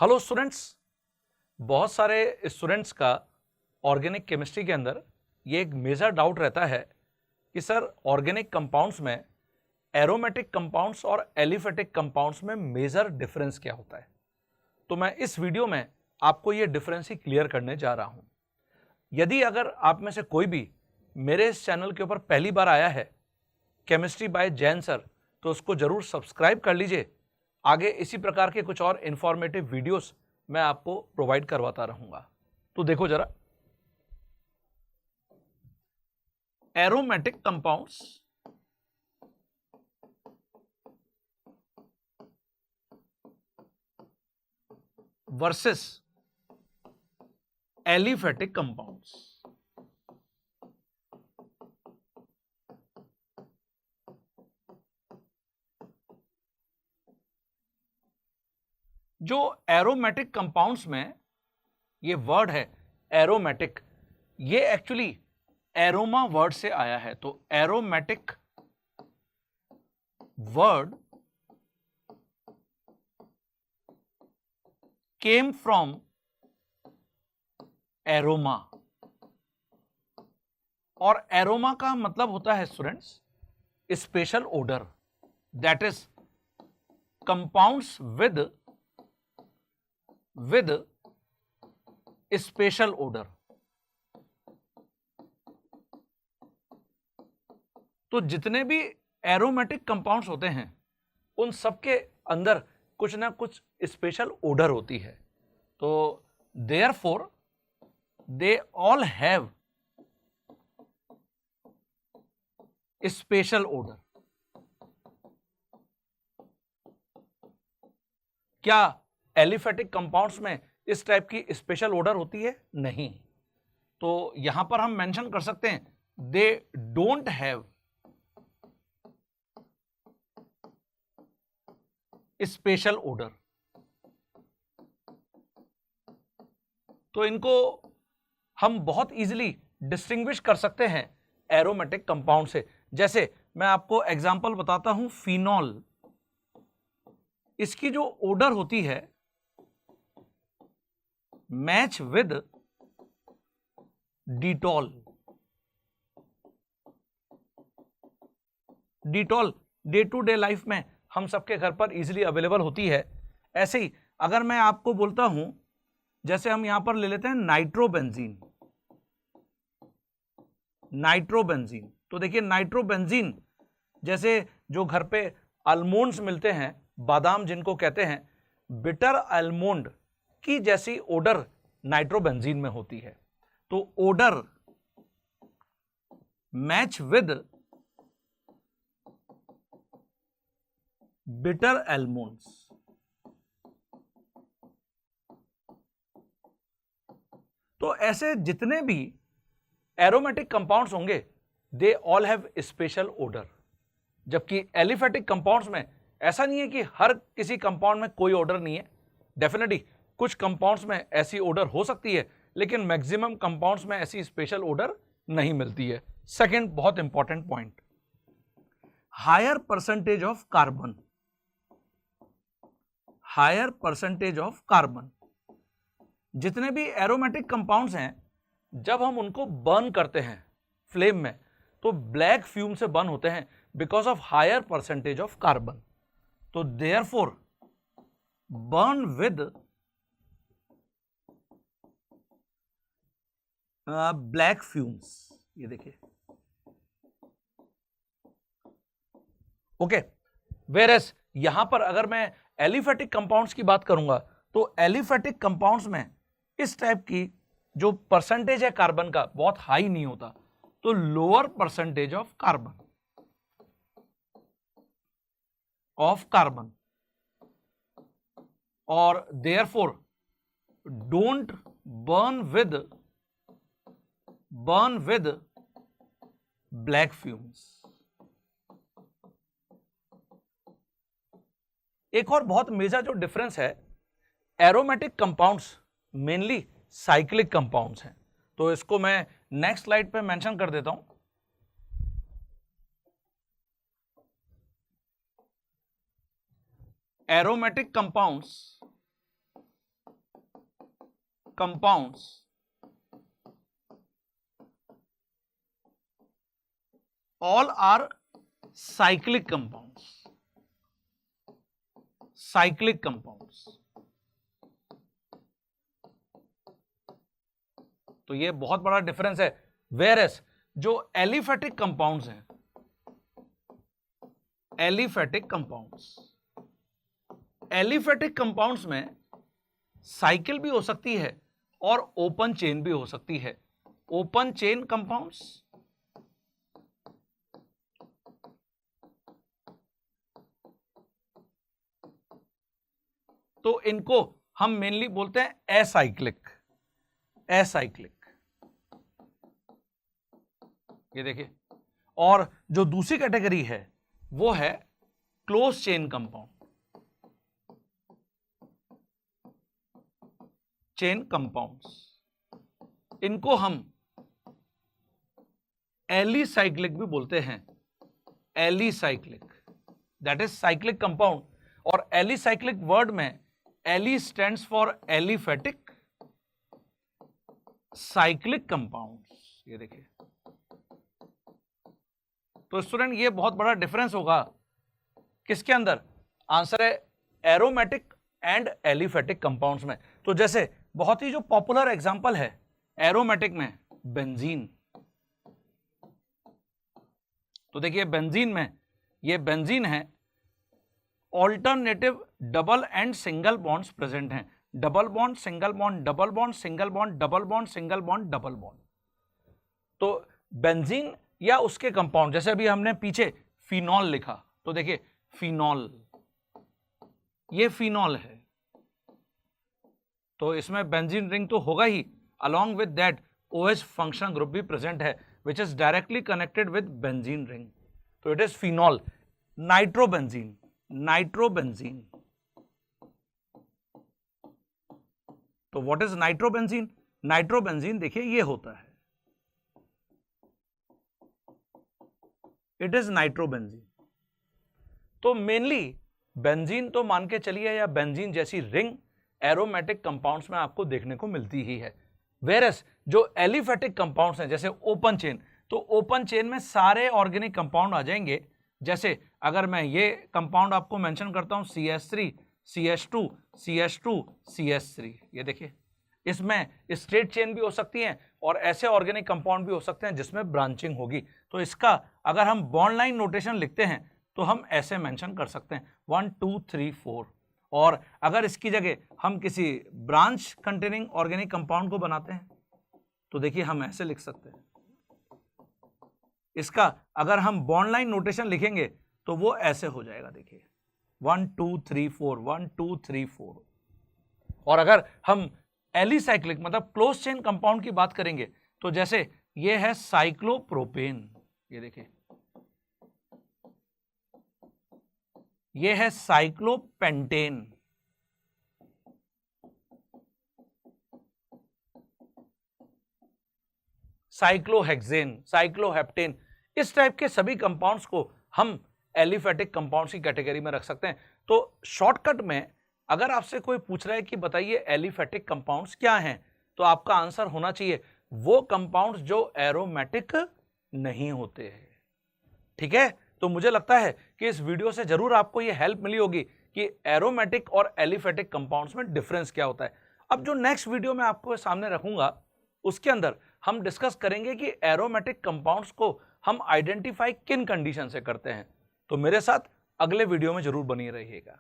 Hello students, बहुत सारे students का ऑर्गेनिक केमिस्ट्री के अंदर ये एक मेजर डाउट रहता है कि सर ऑर्गेनिक कंपाउंड्स में एरोमेटिक कंपाउंड्स और एलिफेटिक कंपाउंड्स में मेजर डिफरेंस क्या होता है। तो मैं इस वीडियो में आपको ये डिफरेंस ही क्लियर करने जा रहा हूं। यदि अगर आप में से कोई भी मेरे इस चैनल के ऊपर पहली बार आया है केमिस्ट्री बाय जैन सर, तो उसको जरूर सब्सक्राइब कर लीजिए। आगे इसी प्रकार के कुछ और इंफॉर्मेटिव वीडियोस मैं आपको प्रोवाइड करवाता रहूंगा। तो देखो जरा, aromatic compounds versus aliphatic compounds. जो एरोमेटिक कंपाउंड्स में ये वर्ड है एरोमेटिक, ये एक्चुअली एरोमा वर्ड से आया है। तो aromatic word came from aroma, और एरोमा का मतलब होता है students special odour, that is compounds with special odour. तो जितने भी एरोमेटिक कंपाउंड्स होते हैं उन सबके अंदर कुछ ना कुछ स्पेशल ओडर होती है। तो therefore they all have special odour. क्या एलिफेटिक कंपाउंड्स में इस टाइप की स्पेशल ओडर होती है? नहीं। तो यहां पर हम मेंशन कर सकते हैं they don't have special odour. तो इनको हम बहुत इजीली डिस्टिंग्विश कर सकते हैं एरोमेटिक कंपाउंड से। जैसे मैं आपको एग्जांपल बताता हूं, फिनॉल, इसकी जो ओडर होती है match with Dettol. Dettol day to day life में हम सबके घर पर इजीली अवेलेबल होती है। ऐसे ही अगर मैं आपको बोलता हूं, जैसे हम यहां पर ले लेते हैं नाइट्रोबेंजीन। नाइट्रोबेंजीन, तो देखिए नाइट्रोबेंजीन जैसे जो घर पे आलमोंड्स मिलते हैं, बादाम जिनको कहते हैं, बिटर आलमोंड की जैसी ओडर नाइट्रोबेंजीन में होती है। तो odour match with bitter almonds. तो ऐसे जितने भी एरोमेटिक कंपाउंड्स होंगे they all have special odour. जबकि एलिफेटिक कंपाउंड्स में ऐसा नहीं है कि हर किसी कंपाउंड में कोई ओडर नहीं है। डेफिनेटली कुछ कंपाउंड्स में ऐसी ओडर हो सकती है, लेकिन मैक्सिमम कंपाउंड्स में ऐसी स्पेशल ओडर नहीं मिलती है। सेकंड बहुत important point, higher percentage of carbon. Higher percentage of carbon, जितने भी एरोमेटिक कंपाउंड्स हैं जब हम उनको बर्न करते हैं फ्लेम में तो ब्लैक फ्यूम से बर्न होते हैं because of higher percentage of carbon. तो therefore burn with black fumes. ये देखिए, ओके। वेयरएज यहां पर अगर मैं एलिफेटिक कंपाउंड्स की बात करूंगा तो एलिफेटिक कंपाउंड्स में इस टाइप की जो परसेंटेज है कार्बन का बहुत हाई नहीं होता, तो लोअर परसेंटेज ऑफ कार्बन और therefore don't burn with black fumes. एक और बहुत मेजर जो डिफरेंस है, aromatic compounds mainly cyclic compounds हैं। तो इसको मैं नेक्स्ट स्लाइड पे मेंशन कर देता हूं। aromatic compounds compounds all are cyclic compounds. Cyclic compounds. तो ये बहुत बड़ा डिफरेंस है. वेयरएस जो एलिफेटिक कंपाउंड्स हैं, एलिफेटिक कंपाउंड्स में साइकिल भी हो सकती है और ओपन चेन भी हो सकती है. ओपन चेन कंपाउंड्स तो इनको हम मेनली बोलते हैं एसाइक्लिक. ये देखिए. और जो दूसरी कैटेगरी है वो है close chain compound. Chain compounds इनको हम एलिसाइक्लिक भी बोलते हैं. Alicyclic that is cyclic compound. और एलिसाइक्लिक वर्ड में ali stands for aliphatic cyclic compounds. ये देखिए. तो स्टूडेंट ये बहुत बड़ा डिफरेंस होगा किसके अंदर. आंसर है एरोमेटिक एंड एलिफेटिक कंपाउंड्स में. तो जैसे बहुत ही जो पॉपुलर एग्जांपल है एरोमेटिक में बेंजीन. तो देखिए बेंजीन में ये बेंजीन है, alternative double and single bonds present हैं. Double bond single bond double bond single bond double bond single bond double bond. तो बेंजीन या उसके कंपाउंड, जैसे अभी हमने पीछे फिनॉल लिखा, तो देखिए फिनॉल, ये फिनॉल है तो इसमें बेंजीन रिंग तो होगा ही. Along with that OH functional group भी प्रेजेंट है which is directly connected with benzene ring. तो it is phenol. Nitrobenzene, nitrobenzene. तो व्हाट इज नाइट्रोबेंजीन. नाइट्रोबेंजीन देखिए ये होता है, इट इज नाइट्रोबेंजीन. तो मेनली बेंजीन तो मान के चलिए या बेंजीन जैसी रिंग एरोमेटिक कंपाउंड्स में आपको देखने को मिलती ही है. वेरस जो एलिफेटिक कंपाउंड्स हैं जैसे ओपन चेन, तो ओपन चेन में सारे ऑर्गेनिक कंपाउंड आ जाएंगे. जैसे अगर मैं ये कंपाउंड आपको मेंशन करता हूं CH3, CH2, CH2, CH3, ये देखिए इसमें स्ट्रेट चेन भी हो सकती हैं और ऐसे ऑर्गेनिक कंपाउंड भी हो सकते हैं जिसमें ब्रांचिंग होगी. तो इसका अगर हम बॉन्ड लाइन नोटेशन लिखते हैं तो हम ऐसे मेंशन कर सकते हैं 1 2 3 4. और अगर इसकी जगह हम किसी ब्रांच कंटेनिंग ऑर्गेनिक कंपाउंड को बनाते हैं तो देखिए हम ऐसे लिख सकते हैं. इसका अगर हम बॉन्ड लाइन नोटेशन लिखेंगे तो वो ऐसे हो जाएगा. देखिए 1 2 3 4 1 2 3 4. और अगर हम एलिसाइक्लिक मतलब क्लोज चेन कंपाउंड की बात करेंगे तो जैसे ये है साइक्लोप्रोपेन. ये देखिए ये है साइक्लोपेंटेन. साइक्लोहेक्सेन, साइक्लोहेप्टेन. इस टाइप के सभी कंपाउंड्स को हम एलिफेटिक कंपाउंड्स की कैटेगरी में रख सकते हैं. तो शॉर्टकट में अगर आपसे कोई पूछ रहा है कि बताइए एलिफेटिक कंपाउंड्स क्या हैं, तो आपका आंसर होना चाहिए वो कंपाउंड्स जो एरोमेटिक नहीं होते हैं. ठीक है. तो मुझे लगता है कि इस वीडियो से जरूर आपको ये हेल्प मिली होगी कि एरोमेटिक और एलिफेटिक कंपाउंड्स में डिफरेंस क्या होता है. अब जो नेक्स्ट वीडियो मैं आपको सामने रखूंगा उसके अंदर हम डिस्कस करेंगे कि एरोमेटिक कंपाउंड्स को हम आइडेंटिफाई किन कंडीशन से करते हैं. तो मेरे साथ अगले वीडियो में जरूर बनी रहिएगा.